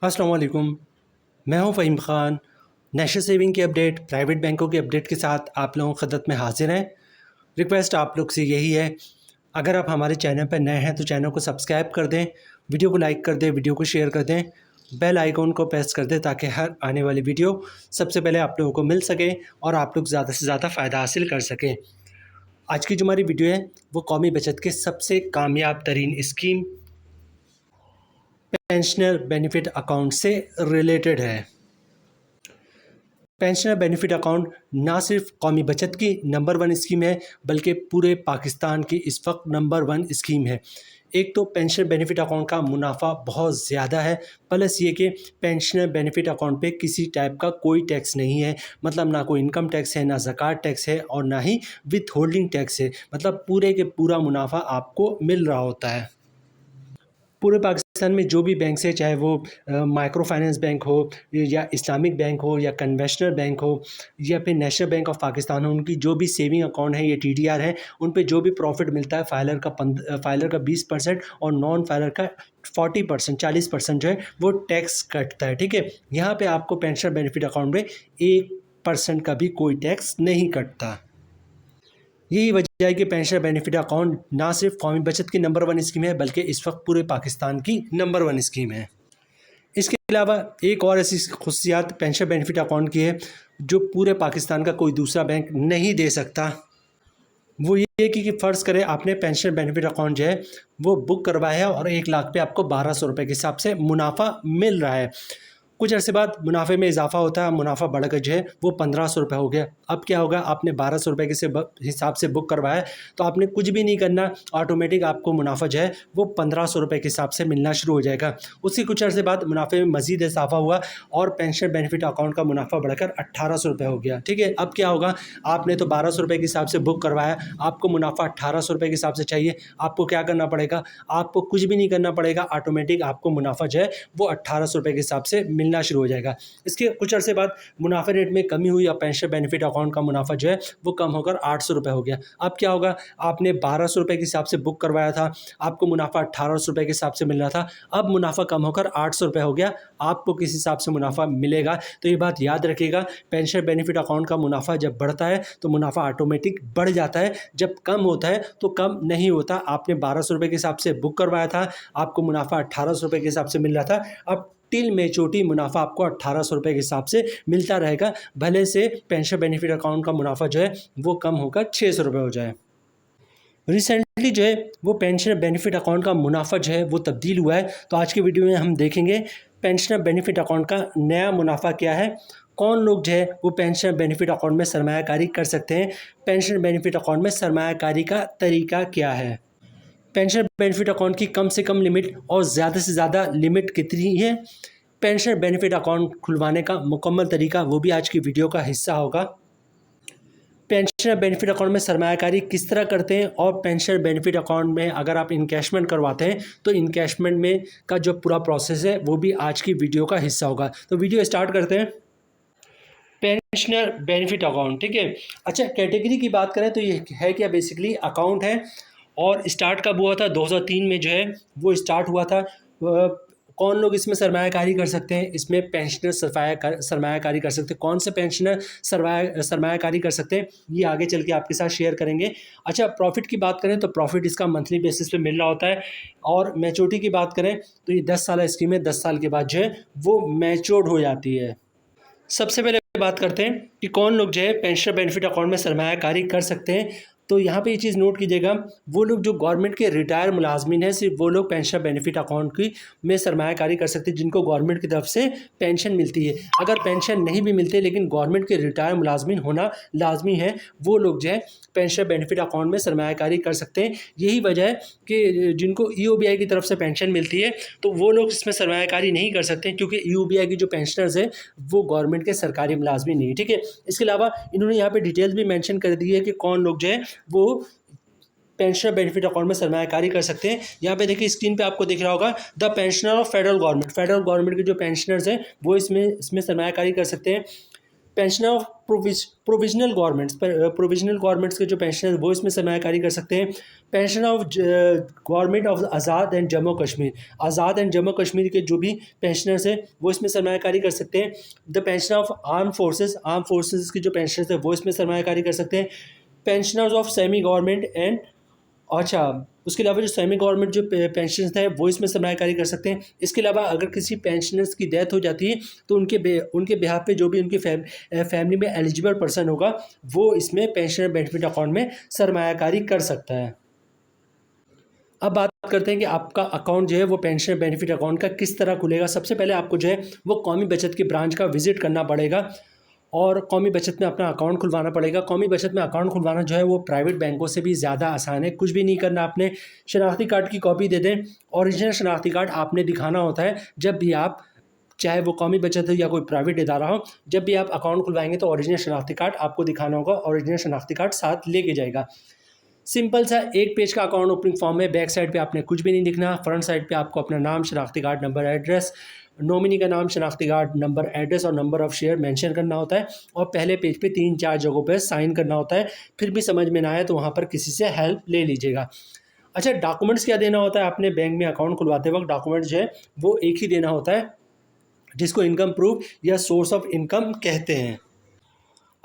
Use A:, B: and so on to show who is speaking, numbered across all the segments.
A: अस्सलाम वालेकुम। मैं हूं फ़हीम ख़ान। नेशनल सेविंग की अपडेट, प्राइवेट बैंकों की अपडेट के साथ आप लोगों की खिदमत में हाजिर हैं। रिक्वेस्ट आप लोग से यही है, अगर आप हमारे चैनल पर नए हैं तो चैनल को सब्सक्राइब कर दें, वीडियो को लाइक कर दें, वीडियो को शेयर कर दें, बेल आइकॉन को प्रेस कर दें ताकि हर आने वाली वीडियो सबसे पहले आप लोगों को मिल सके और आप लोग ज़्यादा से ज़्यादा फ़ायदा हासिल कर सकें। आज की जो हमारी वीडियो है वो कौमी बचत के सबसे कामयाब तरीन स्कीम पेंशनर बेनिफिट अकाउंट से रिलेटेड है। पेंशनर बेनिफिट अकाउंट ना सिर्फ कौमी बचत की नंबर 1 स्कीम है बल्कि पूरे पाकिस्तान की इस वक्त नंबर 1 स्कीम है। एक तो पेंशनर बेनिफिट अकाउंट का मुनाफा बहुत ज़्यादा है, प्लस ये कि पेंशनर बेनिफिट अकाउंट पे किसी टाइप का कोई टैक्स नहीं है। मतलब ना कोई इनकम टैक्स है, ना ज़कात टैक्स है और ना ही विथ होल्डिंग टैक्स है। मतलब पूरे के पूरा मुनाफा आपको मिल रहा होता है। पूरे पाकिस्तान में जो भी बैंक है, चाहे वो माइक्रो फाइनेंस बैंक हो या इस्लामिक बैंक हो या कन्वेंशनल बैंक हो या फिर नेशनल बैंक ऑफ पाकिस्तान हो, उनकी जो भी सेविंग अकाउंट है या टीडीआर है, उन पे जो भी प्रॉफिट मिलता है फाइलर का 20% और नॉन फाइलर का 40% 40% जो है वो टैक्स कटता है। ठीक है, यहाँ पे आपको पेंशन बेनिफिट अकाउंट में 1% का भी कोई टैक्स नहीं कटता। यही वजह है कि पेंशन बेनिफिट अकाउंट ना सिर्फ कौमी बचत की नंबर 1 स्कीम है बल्कि इस वक्त पूरे पाकिस्तान की नंबर 1 स्कीम है। इसके अलावा एक और ऐसी खुशियात पेंशन बेनिफिट अकाउंट की है जो पूरे पाकिस्तान का कोई दूसरा बैंक नहीं दे सकता। वो ये कि फ़र्ज़ करें आपने पेंशन बेनिफिट अकाउंट जो है वो बुक करवाया है और 1 लाख पे आपको 1200 रुपये के हिसाब से मुनाफा मिल रहा है। कुछ अरसे बाद मुनाफे में इजाफा होता है, मुनाफा बढ़कर जो है वो 1500 रुपये हो गया। अब क्या होगा, आपने 1200 रुपये के हिसाब से बुक करवाया तो आपने कुछ भी नहीं करना, ऑटोमेटिक आपको मुनाफा जो है वो 1500 रुपये के हिसाब से मिलना शुरू हो जाएगा। उसके कुछ अरसे बाद मुनाफे में मज़ीद इजाफा हुआ और पेंशन बेनिफिट अकाउंट का मुनाफा बढ़कर 1800 रुपये हो गया। ठीक है, अब क्या होगा, आपने तो 1200 रुपये के हिसाब से बुक करवाया, आपको मुनाफा 1800 रुपये के हिसाब से चाहिए। आपको क्या करना पड़ेगा, आपको कुछ भी नहीं करना पड़ेगा, ऑटोमेटिक आपको मुनाफा जो है वो 1800 रुपये के हिसाब से मिलना शुरू हो जाएगा। इसके कुछ अरसे बाद मुनाफे रेट में कमी हुई और पेंशन बेनिफिट अकाउंट का मुनाफा जो है वो कम होकर 800 रुपये हो गया। अब क्या होगा, आपने 1200 रुपये के हिसाब से बुक करवाया था, आपको मुनाफा 1800 रुपये के हिसाब से मिल रहा था, अब मुनाफा कम होकर 800 रुपये हो गया। आपको किस हिसाब से मुनाफा मिलेगा, तो ये बात याद रखिएगा, पेंशन बेनिफिट अकाउंट का मुनाफा जब बढ़ता है तो मुनाफा ऑटोमेटिक बढ़ जाता है, जब कम होता है तो कम नहीं होता। आपने 1200 रुपये के हिसाब से बुक करवाया था, आपको मुनाफा 1800 रुपये के हिसाब से मिल रहा था, अब टिल मेच्योरिटी मुनाफा आपको 1800 रुपये के हिसाब से मिलता रहेगा, भले से पेंशन बेनिफिट अकाउंट का मुनाफा जो है वो कम होकर 600 रुपये हो जाए। रिसेंटली जो है वो पेंशन बेनिफिट अकाउंट का मुनाफा जो है वो तब्दील हुआ है, तो आज की वीडियो में हम देखेंगे पेंशन बेनिफिट अकाउंट का नया मुनाफा क्या है, कौन लोग जो है वो पेंशन बेनिफिट अकाउंट में सरमायाकारी कर सकते हैं, पेंशन बेनिफिट अकाउंट में सरमायाकारी का तरीका क्या है, पेंशन बेनिफिट अकाउंट की कम से कम लिमिट और ज़्यादा से ज़्यादा लिमिट कितनी है, पेंशन बेनिफिट अकाउंट खुलवाने का मुकम्मल तरीका वो भी आज की वीडियो का हिस्सा होगा। पेंशन बेनिफिट अकाउंट में सरमायाकारी किस तरह करते हैं और पेंशन बेनिफिट अकाउंट में अगर आप इनकैशमेंट करवाते हैं तो इनकैशमेंट में का जो पूरा प्रोसेस है वो भी आज की वीडियो का हिस्सा होगा। तो वीडियो स्टार्ट करते हैं। पेंशनर बेनिफिट अकाउंट, ठीक है। अच्छा, कैटेगरी की बात करें तो ये है क्या, बेसिकली अकाउंट है और स्टार्ट कब हुआ था, 2003 में जो है वो स्टार्ट हुआ था। कौन लोग इसमें सरमायाकारी कर सकते हैं, इसमें पेंशनर सरमायाकारी कर सकते हैं। कौन से पेंशनर सरमायाकारी कर सकते हैं ये आगे चल के आपके साथ शेयर करेंगे। अच्छा, प्रॉफिट की बात करें तो प्रॉफिट इसका मंथली बेसिस पे मिल रहा होता है और मैच्योरिटी की बात करें तो ये 10 साल स्कीम है, 10 साल के बाद जो है वो मैच्योर्ड हो जाती है। सबसे पहले बात करते हैं कि कौन लोग जो है पेंशन बेनिफिट अकाउंट में सरमायाकारी कर सकते हैं। तो यहाँ पे ये चीज़ नोट कीजिएगा, वो लोग जो गवर्नमेंट के रिटायर मुलाजमीन हैं, सिर्फ वो लोग पेंशन बेनिफिट अकाउंट की में सरमायाकारी कर सकते हैं जिनको गवर्नमेंट की तरफ से पेंशन मिलती है। अगर पेंशन नहीं भी मिलती लेकिन गवर्नमेंट के रिटायर मुलाजमीन होना लाजमी है, वो लोग जो है पेंशन बेनिफिट अकाउंट में सरमायाकारी कर सकते हैं। यही वजह है कि जिनको EOBI की तरफ से पेंशन मिलती है तो वो लोग इसमें सरमायाकारी नहीं कर सकते क्योंकि EOBI की जो पेंशनर्स है वो गवर्नमेंट के सरकारी मुलाजमीन नहीं है। ठीक है, इसके अलावा इन्होंने यहाँ पे डिटेल्स भी मेंशन कर दी है कि कौन लोग जो है वो पेंशनर बेनिफिट अकाउंट में सरमायाकारी कर सकते हैं। यहाँ पे देखिए स्क्रीन पे आपको दिख रहा होगा the pensioner of federal government के जो पेंशनर्स हैं वो इसमें सरमायाकारी कर सकते हैं। पेंशन ऑफ प्रोविजनल गवर्नमेंट्स के जो पेंशन है वो इसमें सरमायाकारी कर सकते हैं। Pension of government of Azad and Jammu Kashmir, Azad and Jammu Kashmir के जो भी पेंशनर्स हैं वो इसमें सरमायाकारी कर सकते हैं। The pension of arm forces की जो पेंशनर्स है वो इसमें सरमायाकारी कर सकते हैं। Pensioners of semi government and, अच्छा, उसके अलावा जो सेमी गवर्नमेंट जो पेंशन है वो इसमें सरमायाकारी कर सकते हैं। इसके अलावा अगर किसी पेंशनर्स की डेथ हो जाती है तो उनके बिहाफ पे जो भी उनकी फैमिली में एलिजिबल पर्सन होगा वो इसमें पेंशनर बेनिफिट अकाउंट में सरमायाकारी कर सकता है। अब बात करते हैं कि आपका अकाउंट जो है वो पेंशन बेनिफिट अकाउंट का किस तरह खुलेगा। सबसे पहले आपको जो है वो कौमी बचत की ब्रांच का विजिट करना पड़ेगा और कौमी बचत में अपना अकाउंट खुलवाना पड़ेगा। कौमी बचत में अकाउंट खुलवाना जो है वो प्राइवेट बैंकों से भी ज़्यादा आसान है। कुछ भी नहीं करना, आपने शनाख्ती कार्ड की कॉपी दे दें। ओरिजिनल शनाख्ती कार्ड आपने दिखाना होता है जब भी आप, चाहे वो कौमी बचत हो या कोई प्राइवेट इदारा हो, जब भी आप अकाउंट खुलवाएंगे तो ओरिजिनल शनाख्ती कार्ड आपको दिखाना होगा। ओरिजिनल शनाख्ती कार्ड साथ लेके जाएगा। सिंपल सा एक पेज का अकाउंट ओपनिंग फॉर्म है। बैक साइड पे आपने कुछ भी नहीं लिखना। फ्रंट साइड पे आपको अपना नाम, शनाख्ती कार्ड नंबर, एड्रेस, नॉमिनी का नाम, शनाख्ती कार्ड नंबर, एड्रेस और नंबर ऑफ़ शेयर मेंशन करना होता है। और पहले पेज पे 3-4 जगहों पे साइन करना होता है। फिर भी समझ में ना आए तो वहाँ पर किसी से हेल्प ले लीजिएगा। अच्छा, डॉक्यूमेंट्स क्या देना होता है आपने बैंक में अकाउंट खुलवाते वक्त? डॉक्यूमेंट जो है वो एक ही देना होता है जिसको इनकम प्रूफ या सोर्स ऑफ इनकम कहते हैं।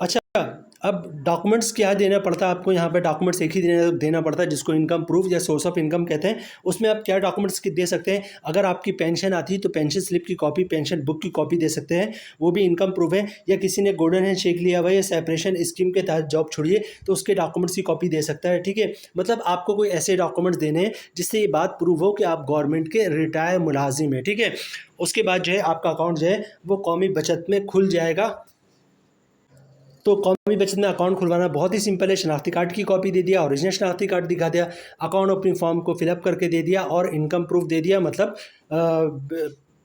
A: अच्छा, अब डॉक्यूमेंट्स क्या देना पड़ता है आपको? यहाँ पे डॉक्यूमेंट्स एक ही देना पड़ता है जिसको इनकम प्रूफ या सोर्स ऑफ इनकम कहते हैं। उसमें आप क्या डॉक्यूमेंट्स दे सकते हैं? अगर आपकी पेंशन आती है तो पेंशन स्लिप की कॉपी, पेंशन बुक की कॉपी दे सकते हैं, वो भी इनकम प्रूफ है। या किसी ने गोल्डन हैंड शेक लिया हुआ है या सेपरेशन स्कीम के तहत जॉब छोड़िए तो उसके डॉक्यूमेंट्स की कॉपी दे सकता है। ठीक है, मतलब आपको कोई ऐसे डॉक्यूमेंट्स देने हैं जिससे ये बात प्रूव हो कि आप गवर्नमेंट के रिटायर मुलाजिम हैं। ठीक है, उसके बाद जो है आपका अकाउंट जो है वो कौमी बचत में खुल जाएगा। तो कौमी बचत में अकाउंट खुलवाना बहुत ही सिंपल है। शनाख्ती कार्ड की कॉपी दे दिया, ओरिजिनल शनाख्ती कार्ड दिखा दिया, अकाउंट ओपनिंग फॉर्म को फिलअप करके दे दिया और इनकम प्रूफ दे दिया, मतलब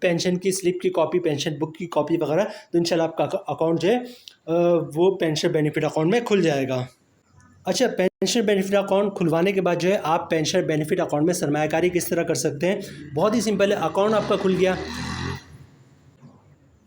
A: पेंशन की स्लिप की कॉपी, पेंशन बुक की कॉपी वगैरह, तो इंशाल्लाह आपका अकाउंट जो है वो पेंशन बेनिफिट अकाउंट में खुल जाएगा। अच्छा, पेंशन बेनिफिट अकाउंट खुलवाने के बाद जो है आप पेंशन बेनिफिट अकाउंट में सरमायाकारी किस तरह कर सकते हैं? बहुत ही सिंपल है। अकाउंट आपका खुल गया,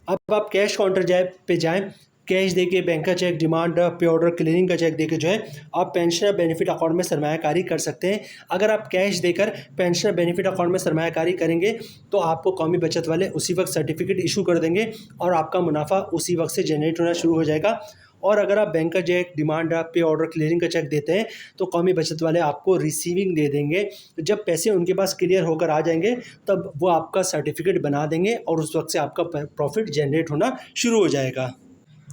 A: अब आप कैश काउंटर पे जाएं, कैश देके बैंक का चेक, डिमांड ड्राफ्ट, पे ऑर्डर, क्लियरिंग का चेक देके जो है आप पेंशन बेनिफिट अकाउंट में सरमायाकारी कर सकते हैं। अगर आप कैश देकर पेंशन बेनिफिट अकाउंट में सरमायाकारी करेंगे तो आपको कौमी बचत वाले उसी वक्त सर्टिफिकेट इशू कर देंगे और आपका मुनाफा उसी वक्त से जनरेट होना शुरू हो जाएगा। और अगर आप बैंक का चेक, डिमांड ड्राफ्ट, पे ऑर्डर, क्लियरिंग का चेक देते हैं तो कौमी बचत वाले आपको रिसीविंग दे देंगे। जब पैसे उनके पास क्लियर होकर आ जाएंगे तब वो आपका सर्टिफिकेट बना देंगे और उस वक्त से आपका प्रॉफिट जनरेट होना शुरू हो जाएगा।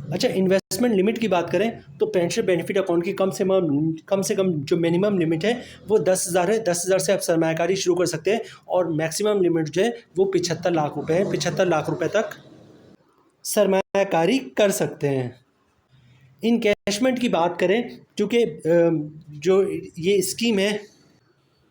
A: अच्छा, इन्वेस्टमेंट लिमिट की बात करें तो पेंशन बेनिफिट अकाउंट की कम से कम जो मिनिमम लिमिट है वो 10,000 है। 10,000 से आप सरमायाकारी शुरू कर सकते हैं और मैक्सिमम लिमिट जो है वो 75 लाख रुपए है। 75 लाख रुपए तक सरमायाकारी कर सकते हैं। इनकैशमेंट की बात करें, क्योंकि जो ये स्कीम है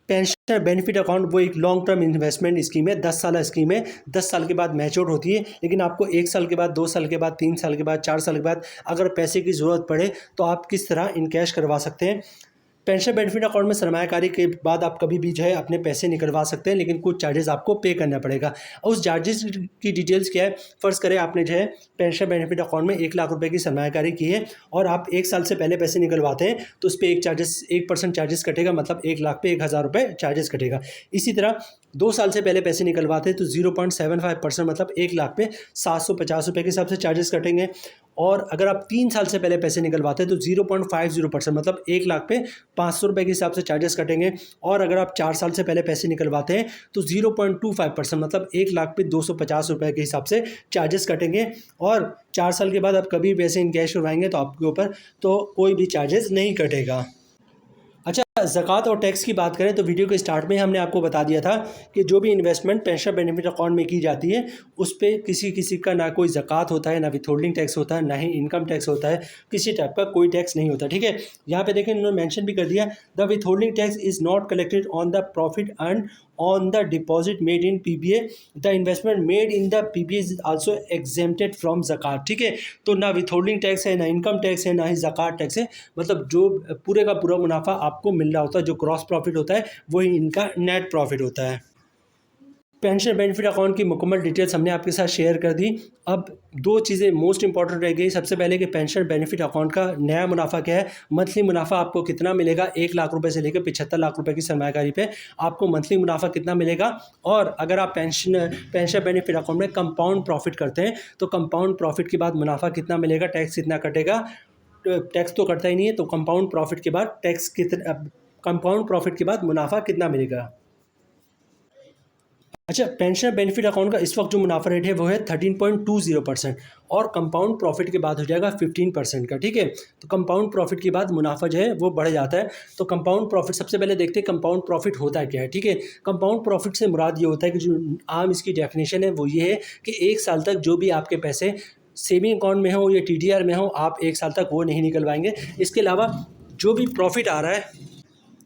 A: पेंशन बेनिफिट अकाउंट वो एक लॉन्ग टर्म इन्वेस्टमेंट स्कीम है। 10 साल स्कीम है। 10 साल के बाद मैच्योर होती है, लेकिन आपको 1 साल के बाद, 2 साल के बाद, 3 साल के बाद, 4 साल के बाद अगर पैसे की ज़रूरत पड़े तो आप किस तरह इनकैश करवा सकते हैं। पेंशन बेनिफिट अकाउंट में सरमायाकारी के बाद आप कभी भी जो है अपने पैसे निकलवा सकते हैं, लेकिन कुछ चार्जेस आपको पे करना पड़ेगा। उस चार्जेस की डिटेल्स क्या है? फ़र्ज़ करें आपने जो है पेंशन बेनिफिट अकाउंट में 1 लाख रुपए की सरमायाकारी की है और आप 1 साल से पहले पैसे निकलवाते हैं तो उस पर 1% चार्जेस कटेगा, मतलब 1 लाख पे 1,000 रुपये चार्जेस कटेगा। इसी तरह 2 साल से पहले पैसे निकलवाते हैं तो 0.75% मतलब 1 लाख पे 750 रुपये के हिसाब से चार्जेस कटेंगे। और अगर आप 3 साल से पहले पैसे निकलवाते हैं तो 0.50% मतलब 1 लाख पे 500 रुपये के हिसाब से चार्जेस कटेंगे। और अगर आप 4 साल से पहले पैसे निकलवाते हैं तो 0.25% मतलब 1 लाख पे 250 रुपये के हिसाब से चार्जेस कटेंगे। और 4 साल के बाद आप कभी पैसे इन कैश करवाएंगे तो आपके ऊपर तो कोई भी चार्जेस नहीं कटेगा। अच्छा, ज़कात और टैक्स की बात करें तो वीडियो के स्टार्ट में हमने आपको बता दिया था कि जो भी इन्वेस्टमेंट पेंशन बेनिफिट अकाउंट में की जाती है उस पर किसी का ना कोई ज़कात होता है, ना विथहोल्डिंग टैक्स होता है, ना ही इनकम टैक्स होता है, किसी टाइप का कोई टैक्स नहीं होता। ठीक है, यहाँ पे देखें इन्होंने मेंशन भी कर दिया, the withholding tax is not collected on the profit earn on the deposit made in PPA, the investment made in the PPA is also exempted from ज़कात। ठीक है, तो ना विथहोल्डिंग टैक्स है, ना इनकम टैक्स है, ना ही ज़कात टैक्स है, मतलब जो पूरे का पूरा मुनाफा आपको मिल रहा होता है, जो क्रॉस प्रॉफिट होता है वही इनका नेट प्रॉफिट होता है। पेंशन बेनिफिट अकाउंट की मुकम्मल डिटेल्स हमने आपके साथ शेयर कर दी। अब दो चीज़ें मोस्ट इंपॉर्टेंट रह गई। सबसे पहले कि पेंशन बेनिफिट अकाउंट का नया मुनाफा क्या है, मंथली मुनाफा आपको कितना मिलेगा, 1 लाख रुपए से लेकर 75 लाख रुपए की सरमायाकारी पे आपको मंथली मुनाफा कितना मिलेगा। और अगर आप पेंशन बेनिफिट अकाउंट में कंपाउंड प्रॉफिट करते हैं तो कंपाउंड प्रॉफिट के बाद मुनाफा कितना मिलेगा, टैक्स कितना कटेगा, टैक्स तो कटता ही नहीं है, तो कंपाउंड प्रॉफिट के बाद टैक्स कितना, कंपाउंड प्रॉफिट के बाद मुनाफा कितना मिलेगा। अच्छा, पेंशन बेनिफिट अकाउंट का इस वक्त जो मुनाफा रेट है वो है 13.20% और कंपाउंड प्रॉफिट के बाद हो जाएगा 15% का। ठीक है, तो कंपाउंड प्रॉफिट के बाद मुनाफा जो है वो बढ़ जाता है। तो कंपाउंड प्रॉफिट सबसे पहले देखते हैं कंपाउंड प्रॉफिट होता क्या है। ठीक है, कंपाउंड प्रॉफिट से मुराद ये होता है कि जो आम इसकी डेफिनेशन है वो ये है कि 1 साल तक जो भी आपके पैसे सेविंग अकाउंट में हो या TDR में हो, आप 1 साल तक वो नहीं निकलवाएंगे। इसके अलावा जो भी प्रॉफिट आ रहा है,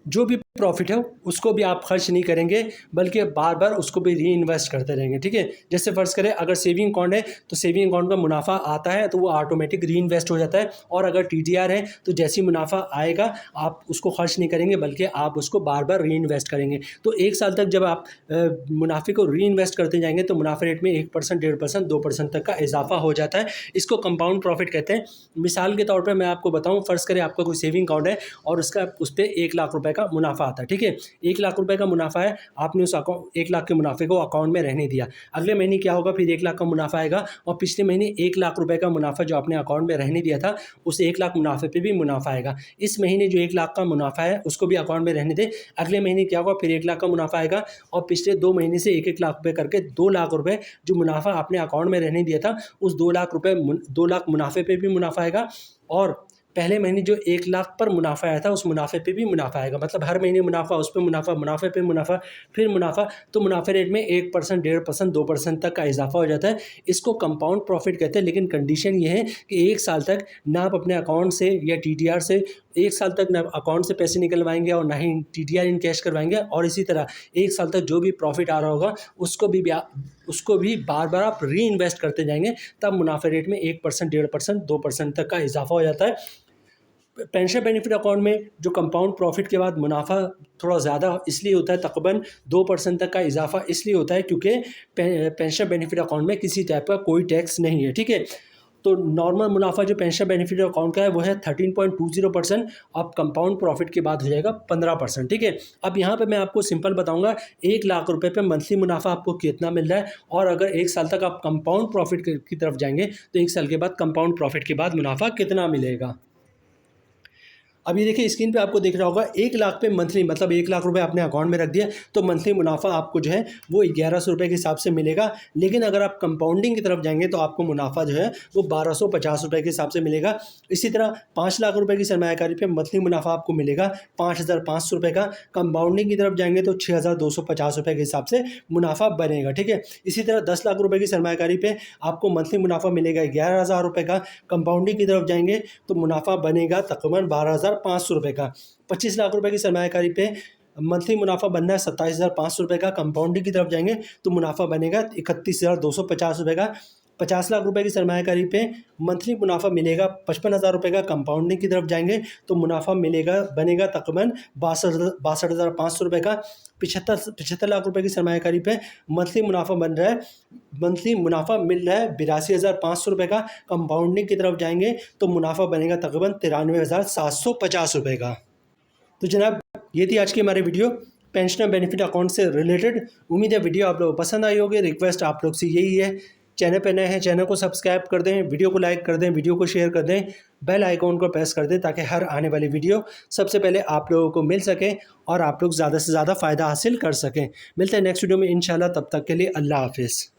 A: जो भी प्रॉफिट है उसको भी आप खर्च नहीं करेंगे, बल्कि बार बार उसको भी री इन्वेस्ट करते रहेंगे। ठीक है, जैसे फ़र्ज़ करें अगर सेविंग अकाउंट है तो सेविंग अकाउंट का मुनाफा आता है तो वो ऑटोमेटिक री इन्वेस्ट हो जाता है। और अगर TDR है तो जैसी मुनाफा आएगा आप उसको खर्च नहीं करेंगे, बल्कि आप उसको बार बार री इन्वेस्ट करेंगे। तो 1 साल तक जब आप मुनाफे को री इन्वेस्ट करते जाएंगे तो मुनाफे रेट में 1%, 1.5%, 2% तक का इजाफा हो जाता है। इसको कंपाउंड प्रॉफिट कहते हैं। मिसाल के तौर पर मैं आपको बताऊँ, फ़र्ज़ करें आपका कोई सेविंग अकाउंट है और उस पर 1 लाख रुपये का मुनाफा आता है। ठीक है, 1 लाख रुपए का मुनाफा है, आपने उस 1 लाख के मुनाफे को अकाउंट में रहने दिया। अगले महीने क्या होगा, फिर 1 लाख का मुनाफा आएगा और पिछले महीने 1 लाख रुपए का मुनाफा जो आपने अकाउंट में रहने दिया था उस 1 लाख मुनाफे पे भी मुनाफा आएगा। इस महीने जो 1 लाख का मुनाफा है उसको भी अकाउंट में रहने दें। अगले महीने क्या होगा, फिर 1 लाख का मुनाफा आएगा और पिछले 2 महीने से 1-1 लाख रुपये करके 2 लाख रुपये जो मुनाफा आपने अकाउंट में रहने दिया था उस 2 लाख मुनाफे पे भी मुनाफा आएगा। और पहले महीने जो 1 लाख पर मुनाफा आया था उस मुनाफे पे भी मुनाफा आएगा। मतलब हर महीने मुनाफा, उस पे मुनाफा, मुनाफे पे मुनाफा, फिर मुनाफा। तो मुनाफे रेट में 1%, 1.5%, 2% तक का इजाफा हो जाता है। इसको कंपाउंड प्रॉफिट कहते हैं। लेकिन कंडीशन ये है कि 1 साल तक ना आप अपने अकाउंट से या TDR से 1 साल तक ना अकाउंट से पैसे निकलवाएंगे और ना ही TDR इन कैश करवाएंगे। और इसी तरह 1 साल तक जो भी प्रॉफिट आ रहा होगा उसको भी बार बार आप री इन्वेस्ट करते जाएंगे, तब मुनाफे रेट में 1%, 1.5%, 2% तक का इजाफा हो जाता है। पेंशन बेनिफिट अकाउंट में जो कंपाउंड प्रॉफिट के बाद मुनाफा थोड़ा ज़्यादा इसलिए होता है, तकरीबन 2% तक का इजाफा इसलिए होता है क्योंकि पेंशन बेनिफिट अकाउंट में किसी टाइप का कोई टैक्स नहीं है। ठीक है, तो नॉर्मल मुनाफा जो पेंशन बेनिफिट अकाउंट का है वो है 13.20%। अब कंपाउंड प्रॉफिट के बाद हो जाएगा 15%। ठीक है, अब यहाँ पे मैं आपको सिंपल बताऊंगा 1 लाख रुपए पे मंथली मुनाफा आपको कितना मिल रहा है और अगर 1 साल तक आप कंपाउंड प्रॉफिट की तरफ जाएंगे तो 1 साल के बाद कंपाउंड प्रॉफिट के बाद मुनाफा कितना मिलेगा। अब ये देखिए स्क्रीन पे आपको दिख रहा होगा 1 लाख पे मंथली, मतलब 1 लाख रुपए आपने अकाउंट में रख दिया तो मंथली मुनाफा आपको जो है वो 1100 रुपये के हिसाब से मिलेगा। लेकिन अगर आप कंपाउंडिंग की तरफ जाएंगे तो आपको मुनाफा जो है वो 1250 रुपये के हिसाब से मिलेगा। इसी तरह 5 लाख रुपये की सरमायाकारी पे मंथली मुनाफा आपको मिलेगा 5500 रुपये का। कंपाउंडिंग की तरफ जाएंगे तो 6250 रुपये के हिसाब से मुनाफा बनेगा। ठीक है, इसी तरह 10 लाख रुपये की सरमायाकारी पे आपको मंथली मुनाफा मिलेगा 11,000 रुपये का। कंपाउंडिंग की तरफ जाएंगे तो मुनाफा बनेगा तकरीबन 12,500 रुपये का। 25 लाख रुपए की सरमायाकारी पे मंथली मुनाफा बनना है 27,500 रुपये का। कंपाउंडिंग की तरफ जाएंगे तो मुनाफा बनेगा 31,250 रुपये का। 50 लाख रुपए की सरमायाकारी पे मंथली मुनाफा मिलेगा 55,000 रुपये का। कंपाउंडिंग की तरफ जाएंगे तो मुनाफा बनेगा तकरीबन 62,500 रुपये का। 75 लाख रुपए की सरमायाकारी पे मंथली मुनाफा मिल रहा है 82,500 रुपये का। कंपाउंडिंग की तरफ जाएंगे तो मुनाफा बनेगा तकरीबन 93,750 रुपये का। तो जनाब ये थी आज की हमारी वीडियो पेंशन बेनिफिट अकाउंट से रिलेटेड। उम्मीद है वीडियो आप लोगों को पसंद आई होगी। रिक्वेस्ट आप लोग से यही है, चैनल पर नए हैं चैनल को सब्सक्राइब कर दें, वीडियो को लाइक कर दें, वीडियो को शेयर कर दें, बेल आइकॉन को प्रेस कर दें ताकि हर आने वाली वीडियो सबसे पहले आप लोगों को मिल सके और आप लोग ज़्यादा से ज़्यादा फ़ायदा हासिल कर सकें। मिलते हैं नेक्स्ट वीडियो में इंशाल्लाह, तब तक के लिए अल्लाह हाफिज़।